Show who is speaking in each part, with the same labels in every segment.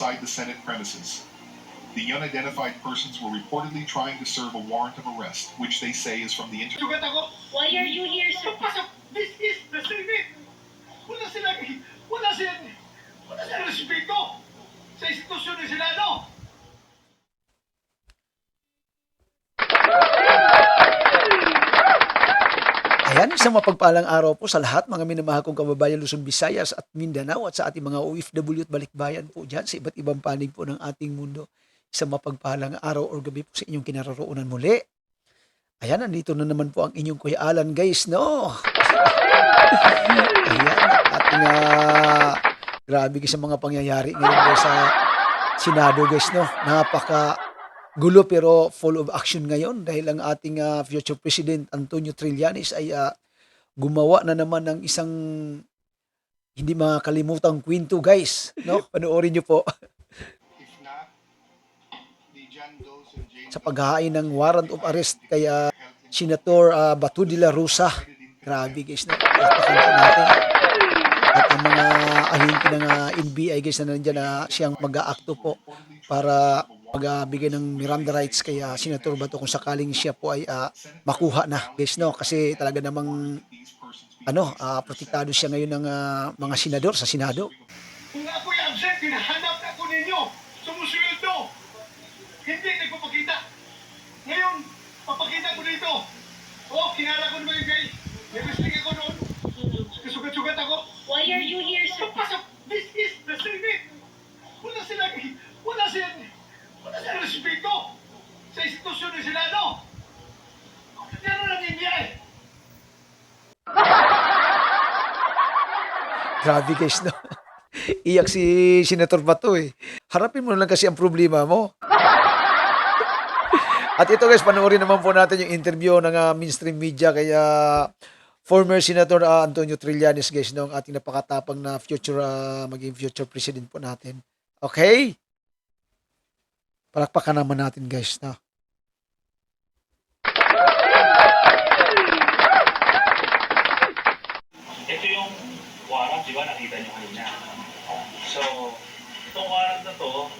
Speaker 1: inside the Senate premises. The unidentified persons were reportedly trying to serve a warrant of arrest, which they say is from the
Speaker 2: Sugat ako.
Speaker 3: Why are you here, sir?
Speaker 2: Pasok! This is the Senate! Wala silang, wala silang, wala silang respeto sa institusyon ng Senado!
Speaker 4: Ayan, isang mapagpalang araw po sa lahat mga minamahal kong kababayan Luzon, Visayas at Mindanao at sa ating mga OFW at balikbayan po dyan sa iba't ibang panig po ng ating mundo. Isang mapagpalang araw o gabi po sa inyong kinaroroonan muli. Ayan, nandito na naman po ang inyong Kuya Alan, guys, no? Ayan, ating grabe guys ang mga pangyayari ngayon guys sa Senado, guys, no? Gulo pero full of action ngayon dahil ang ating future President Antonio Trillanes ay gumawa na naman ng isang hindi makakalimutang kwento, guys, no? Panoorin niyo po. Sa paghahain ng warrant of arrest kay Senator Bato de la Rosa. Grabe, guys, na pagpakanto natin. At ang mga ahente ng NBI, guys, na nandiyan na siyang mag-aakto po para magbigay ng Miranda rights kay Senator Bato kung sakaling siya po ay makuha na, guys, no? Kasi talaga namang protektado siya ngayon ng mga senador sa Senado.
Speaker 2: Kung ako'y absent, hinahanap na ako ninyo. Sumusunod. Hindi nagpapakita. Ngayon, papakita ko dito. Kinala ko naman yung guy. May wrestling ako noon. Kasugat-sugat ako.
Speaker 3: Why are you here, sir?
Speaker 2: Pasok! This is the Senate! Wala silang respeto sa institusyon ng Senado. Yan lang niya eh.
Speaker 4: Grabe, guys, no? Iyak si Senator Bato eh. Harapin mo lang kasi ang problema mo. At ito, guys, panoorin naman po natin yung interview ng mainstream media kaya former Senator Antonio Trillanes, guys, no? Ang ating napakatapang na maging future president po natin. Okay? Palakpakan naman natin, guys, no?
Speaker 5: Ito yung warrant, di ba? Nakita nyo kanina. So, itong warrant na to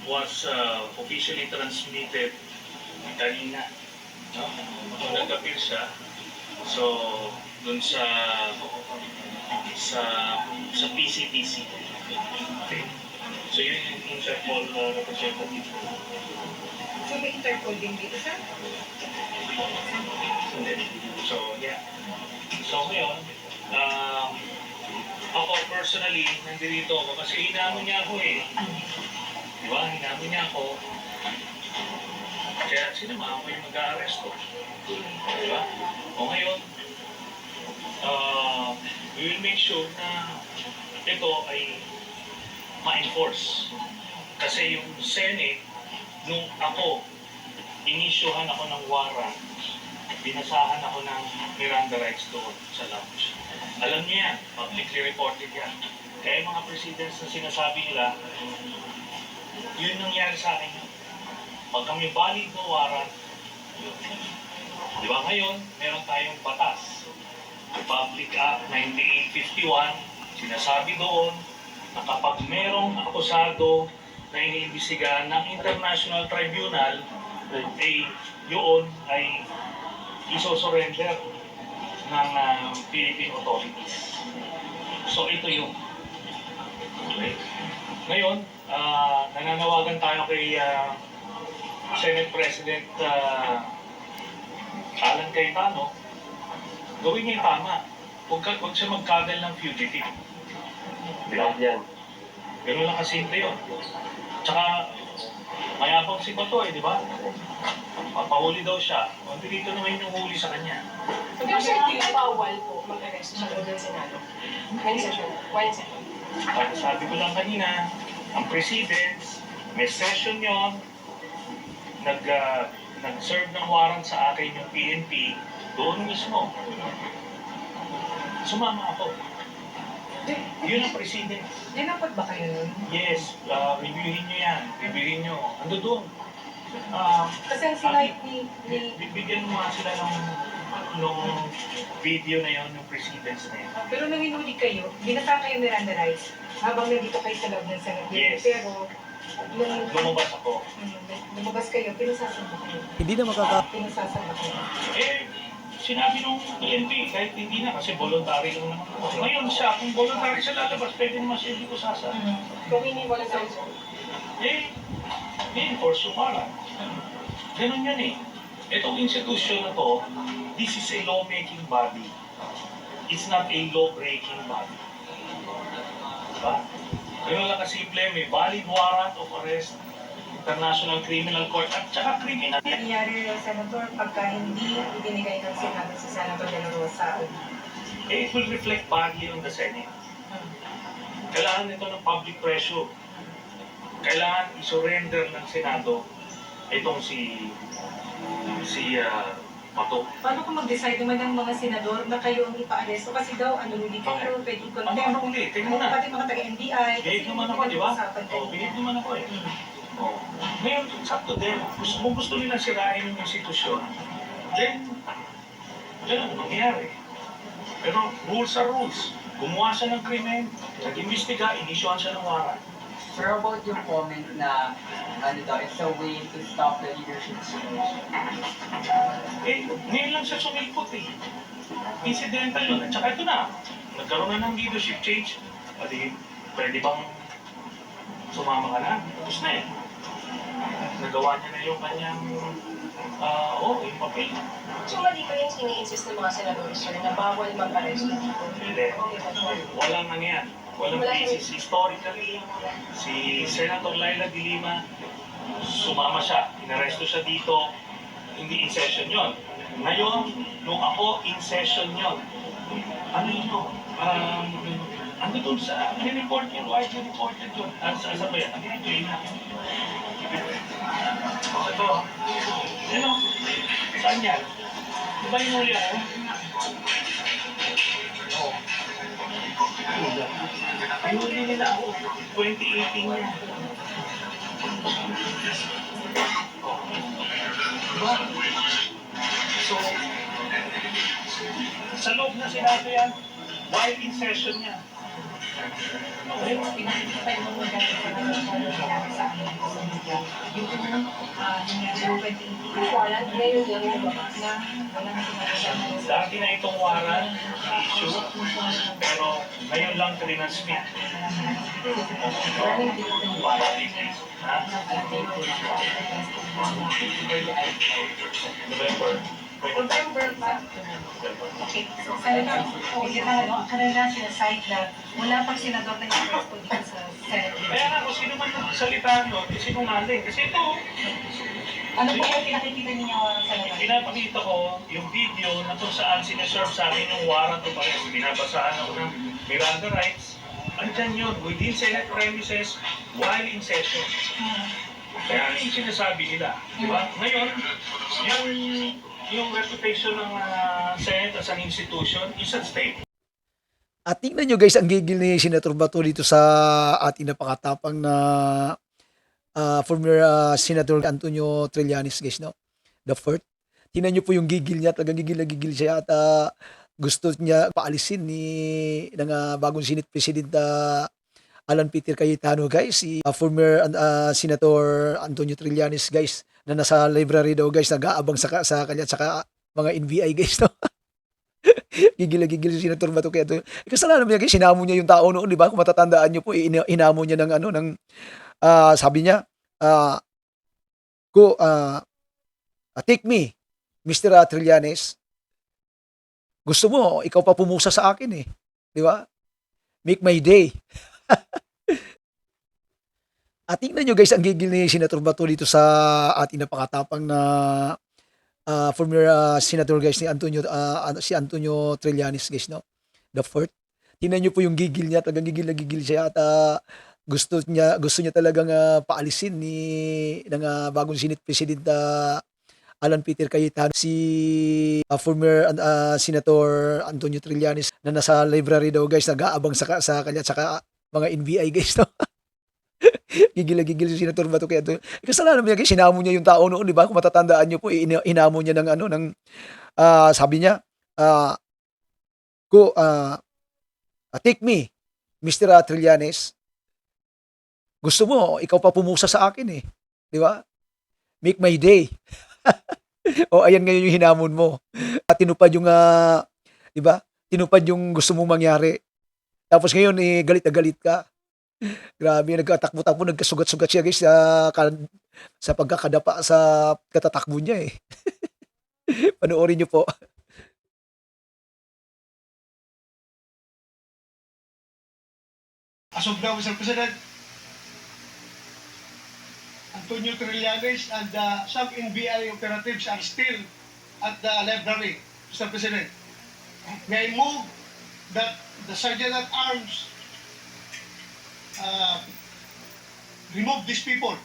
Speaker 5: was officially transmitted kanina. No? So, nag-appeal siya. So, dun sa PCTC. Okay. So, yun yung Interpol representative.
Speaker 6: So, may Interpol din dito, sir?
Speaker 5: So, yeah. So, ngayon, ako personally, nandito ako kasi hinamon niya ako eh. Di ba? Hinamon niya ako. Kaya sinama ako yung mag-a-arresto. Di ba? O ngayon, we will make sure na ito ay ma-enforce. Kasi yung Senate, nung ako, inisyuhan ako ng warrant, binasahan ako ng Miranda rights doon sa lounge. Alam niyo yan, publicly reported yan. Kaya yung mga presidents na sinasabi nila, yun nangyari sa akin. Pag kami valid na warrant, di ba ngayon, meron tayong batas. Republic Act 9851, sinasabi doon na kapag merong akusado na iniimbestigahan ng International Tribunal, yun ay isosurrender ng Philippine authorities. So ito yung. Okay. Ngayon, nananawagan tayo kay Senate President Alan Cayetano, gawin niya yung tama. Huwag siya magkagal ng fugitive. Diba? Ganun lang kasimple yun. Tsaka, mayabang si Bato di ba? Papahuli daw siya. Dito naman yung huli sa kanya.
Speaker 6: Pero sir, di bawal po mag-arrest sa loob ng Senado? When session? While session?
Speaker 5: Sabi ko lang kanina, ang presidents, may session yon, nag-serve ng warrant sa akin yung PNP, doon mismo. Sumama ako. Yun ang president.
Speaker 6: Dinapot ba kayo nun?
Speaker 5: Yes, reviewin nyo yan. Reviewin nyo. Ando doon.
Speaker 6: Kasi ang sila ni...
Speaker 5: Bibigyan mo nga sila ng nung video na yun, yung precedence na yun.
Speaker 6: Pero nung hinuli kayo, binasa kayo Miranda rights habang nandito kayo sa loob ng Senate.
Speaker 5: Yes.
Speaker 6: Pero nung
Speaker 5: Lumabas ako.
Speaker 6: lumabas kayo, pinasasan ba kayo?
Speaker 4: Hindi na
Speaker 6: Pinasasan ba kayo?
Speaker 5: Eh, sinabi nung PNP, kahit hindi na, kasi voluntary lang naman ako. Ngayon siya, kung voluntary siya lalabas, pwede naman siya hindi ko sasa.
Speaker 6: Kung hindi voluntary siya.
Speaker 5: I-enforce yung warrant. Ganun yan eh. Itong institution na to, this is a law-making body. It's not a law-breaking body. Diba? Ganun lang kasimple, may valid warrant of arrest, International Criminal Court, at saka criminal.
Speaker 6: Nangyari, Senator, pagka hindi ibinigay ng Senado si Senator De La Rosa,
Speaker 5: It will reflect badly on the Senate. Kailangan nito ng public pressure. Kailangan i-surrender ng Senado itong si Mato.
Speaker 6: paano kung mag-decide naman ng mga senador na kayo ang ipa-aresto? Kasi daw, huli kayo, pwede
Speaker 5: Ano uli? Tingnan mo na.
Speaker 6: Pati mga taga-NBI.
Speaker 5: Bihave naman ako, di ba? Bihave naman ako eh. Oh. Ngayon, it's up to them. Kung gusto nilang sirain yung institusyon, then, ganun ang mangyayari. Pero rules are rules. Gumawa siya ng krimen, nag-imbestiga, inisyuhan siya ng warrant.
Speaker 7: Sir, about yung comment na it's a way to stop the leadership situation.
Speaker 5: Eh, ngayon lang siya sumilpot eh. Incidental yun. At saka ito na, nagkaroon na ng leadership change. Pwede bang sumama ka na? Tapos na eh. Nagawa niya na yung kanyang, yung papel.
Speaker 6: So, mali pa yung ini-insist ng mga senador, sir, na bawal mag-aresto dito.
Speaker 5: Hindi. Walang ano yan. Walang basis. Historically, si Senator Laila de Lima, sumama siya. Inaresto siya dito. Hindi in session yon. Ngayon, nung ako in session yon, ano yun? Ano dun sa, report yun, widely reported yun. Saan ba yan? Ito. Ano? Saan yan? Di ba yung huli ako? Oo. Yung huli nila ako, 2018 yan. Diba? So, sa loob na sinabi yan, while in session niya. Okay?
Speaker 6: Pinakitay mo mga sinabi sa akin sa media. Yung nangyari 2018, wala ngayon lang lumabas na walang sinabi sa
Speaker 5: Dati na itong warrant issue, pero ngayon lang trinasmit. Ha? November.
Speaker 6: November pa. Okay. So, kanina sinasite na wala pang senador na i-arresto dito sa Senate.
Speaker 5: Kaya nga kung sino man nagsalita nun, sinungaling. Kasi ito,
Speaker 6: Ano po yung pinakikita ninyo, Senador?
Speaker 5: pinapakita ko yung video na kung saan sineserve sa akin yung warrant o arrest. Binabasahan ako ng Miranda rights. Andyan yun, within Senate premises, while in session. Kaya ano yung sinasabi nila? Di ba? Ngayon, yung reputation ng Senate as an institution is at stake.
Speaker 4: At tingnan nyo guys, ang gigil ni Senator Bato dito sa ating napakatapang na former Senator Antonio Trillanes guys, no? The fourth. Tingnan nyo po yung gigil niya, talagang gigil na gigil siya at gusto niya paalisin ng bagong Senate President Alan Peter Cayetano guys, si former Senator Antonio Trillanes guys, na nasa library daw guys, nag-aabang sa kanya at saka mga NBI guys, no? Gigil na gigil si Senator Bato kaya ito. Kasalanan niya guys, hinamo niya yung tao noon, di ba? Kung matatandaan niyo po, hinamo niya ng sabi niya, take me, Mr. Trillanes. Gusto mo, ikaw pa pumusa sa akin eh. Di ba? Make my day. At tingnan nyo guys, ang gigil ni Senator Bato dito sa ating napakatapang na former Senator guys ni si Antonio Trillanes guys, no? The fourth. Tingnan nyo po yung gigil niya, talagang gigil na gigil siya at gusto niya talagang paalisin ng bagong Senate President Alan Peter Cayetano, si former Senator Antonio Trillanes, na nasa library daw guys, nag-aabang sa kanya at saka mga NBI guys, no? Gigil na gigil si Senator Bato kaya ito. Kasalanan niya guys, hinamo niya yung tao noon, di ba? Kung matatandaan niyo po, hinamo niya ng sabi niya, ah, take me, Mr. Trillanes. Gusto mo, ikaw pa pumusa sa akin eh. Di ba? Make my day. O ayan ngayon yung hinamon mo. At tinupad yung, di ba? Tinupad yung gusto mong mangyari. Tapos ngayon, galit na galit ka. Grabe, nagkatakbo-takbo, nagkasugat-sugat siya guys sa pagkakadapa sa katatakbo niya eh. Panoorin niyo po.
Speaker 2: As of now, Mr. President, Antonio Trillanes and some NBI operatives are still at the library, Mr. President. May I move that the Sergeant at Arms remove these people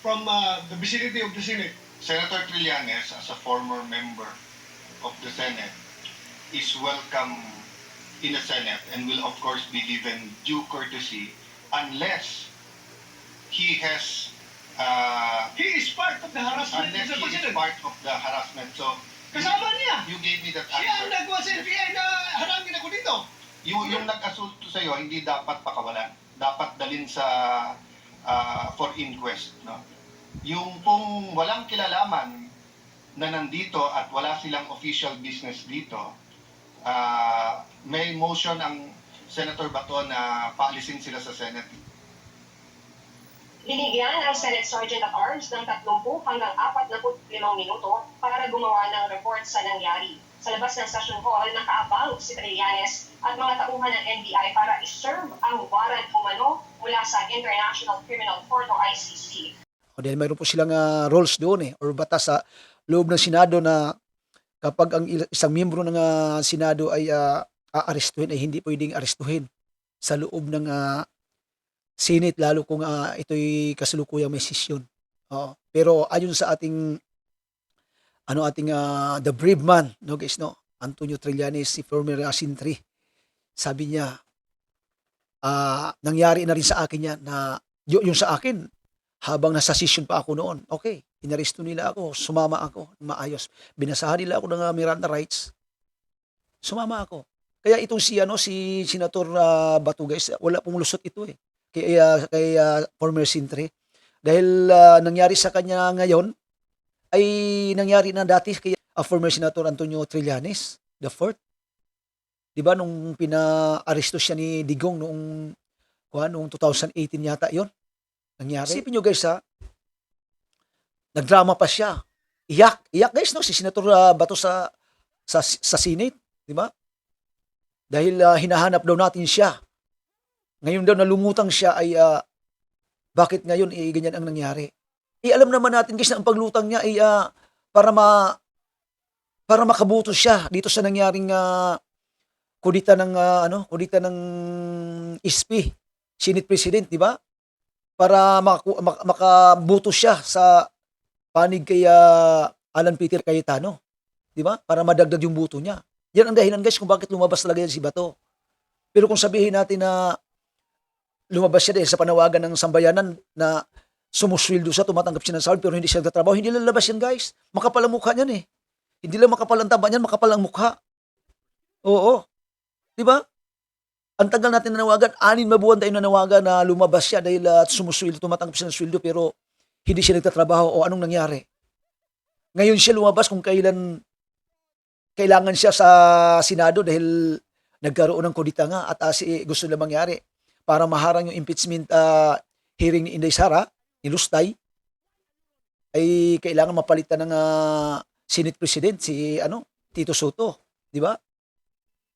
Speaker 2: from the vicinity of the Senate.
Speaker 8: Senator Trillanes, as a former member of the Senate, is welcome in the Senate and will of course be given due courtesy unless he has
Speaker 2: He is part of the harassment,
Speaker 8: unless
Speaker 2: Mr.
Speaker 8: he is
Speaker 2: President.
Speaker 8: part of the harassment. So
Speaker 2: Kasama niya.
Speaker 8: you gave me that
Speaker 2: Siya ang
Speaker 8: answer.
Speaker 2: nagawa sa NBI na harangin ako dito.
Speaker 8: Yung nag-asulto sa iyo hindi dapat pakawalan. Dapat dalhin sa for inquest, no? Yung kung walang kilalaman na nandito at wala silang official business dito, may motion ang Senator Bato na paalisin sila sa Senate.
Speaker 9: Binigyan ang Senate Sergeant at Arms ng 30 hanggang 45 minuto para gumawa ng report sa nangyari. Sa labas ng session hall, nakaabang si Trillanes at mga tauhan ng NBI para iserve ang warrant umano mula sa International Criminal Court o ICC.
Speaker 4: O dahil mayroon po silang rules doon or batas sa loob ng Senado na kapag ang isang miyembro ng Senado ay aarestuhin ay hindi pwedeng arestuhin sa loob ng Senate lalo kung ito'y kasalukuyang may sesyon. Pero ayon sa ating the brave man, no guys, no, Antonio Trillanes, si former Sintri, sabi niya nangyari na rin sa akin yan na yung sa akin habang nasa session pa ako noon. Okay, inaresto nila ako, sumama ako, maayos. Binasahan nila ako ng Miranda rights. Sumama ako. Kaya itong si Senator Bato guys, wala pong lusot ito eh. Kay former Sintri. Dahil nangyari sa kanya ngayon ay nangyari na dati kay former Senator Antonio Trillanes the fourth. 'Di ba nung pina-aresto siya ni Digong noong 2018 yata 'yon. Nangyari. Isipin niyo guys nagdrama pa siya. Iyak guys no si Senator Bato sa Senate, 'di ba? Dahil hinahanap daw natin siya. Ngayon daw nalumutang siya ay bakit ngayon ganyan ang nangyari? Alam naman natin guys na ang paglutang niya ay para makabuto siya dito sa nangyaring kudita ng SP, Senate President, di ba? Para makabuto siya sa panig kay Alan Peter Cayetano, di ba? Para madagdag yung buto niya. Yan ang dahilan guys kung bakit lumabas talaga yan si Bato. Pero kung sabihin natin na lumabas siya dahil sa panawagan ng sambayanan na sumusweldo siya, tumatanggap siya ng sahod pero hindi siya nagtatrabaho, hindi lalabas yan guys. Makapal ang mukha niyan eh. Hindi lang makapal ang taba niyan, makapal ang mukha. Oo. Di ba? Ang tagal natin nanawagan, 6 na buwan tayo nanawagan na lumabas siya dahil sumusweldo, tumatanggap siya ng sweldo pero hindi siya nagtatrabaho. O anong nangyari? Ngayon siya lumabas kung kailan kailangan siya sa Senado dahil nagkaroon ng kudita nga at gusto nila mangyari para maharang yung impeachment hearing ni Inday Sara, ni Lustay, ay kailangan mapalitan ng Senate President si Tito Soto, di ba?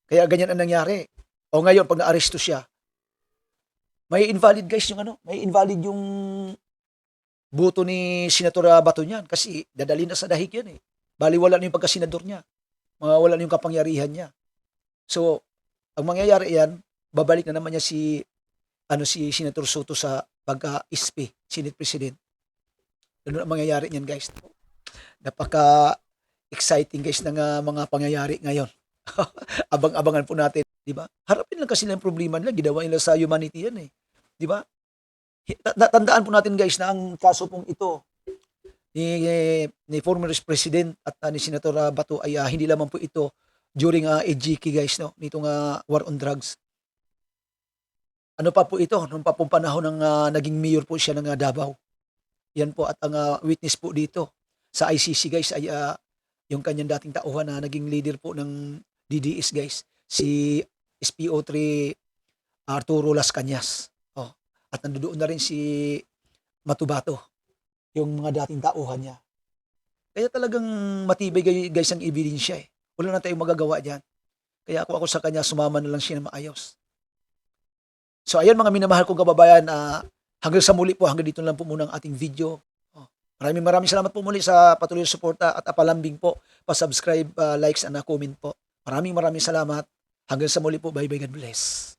Speaker 4: Kaya ganyan ang nangyari. O ngayon pag naaresto siya, may invalid guys may invalid yung boto ni Senator Bato niyan kasi dadali na sa dahig yan eh. Baliwala na yung pagkasenador niya. Mawawala na yung kapangyarihan niya. So, ang mangyayari yan, babalik na naman niya si Senator Soto sa pagka-SP, Senate President. Ganun ang mangyayari niyan guys. Napaka-exciting guys ng mga pangyayari ngayon. Abang-abangan po natin, di ba? Harapin lang kasi lang problema nila, ginawa nila sa humanity yan eh. Di ba? Tandaan po natin guys na ang kaso pong ito ni former President at ni Senator Bato ay hindi lamang po ito during AGK guys, no, nitong war on drugs. Ano pa po ito, nung pa pong panahon ng naging mayor po siya ng Davao. Yan po, at ang witness po dito sa ICC guys ay yung kanyang dating tauhan na naging leader po ng DDS guys, si SPO3 Arturo Las Cañas. Oh, at nandoon na rin si Matubato, yung mga dating tauhan niya. Kaya talagang matibay guys ang ebidensya eh. Wala na tayong magagawa diyan. Kaya ako sa kanya, sumama na lang siya na maayos. So ayan mga minamahal kong kababayan, hanggang sa muli po, hanggang dito lang po muna ang ating video. Maraming salamat po muli sa patuloy na suporta at apalambing po, pa-subscribe, likes and comment po. Maraming salamat. Hanggang sa muli po. Bye bye, God bless.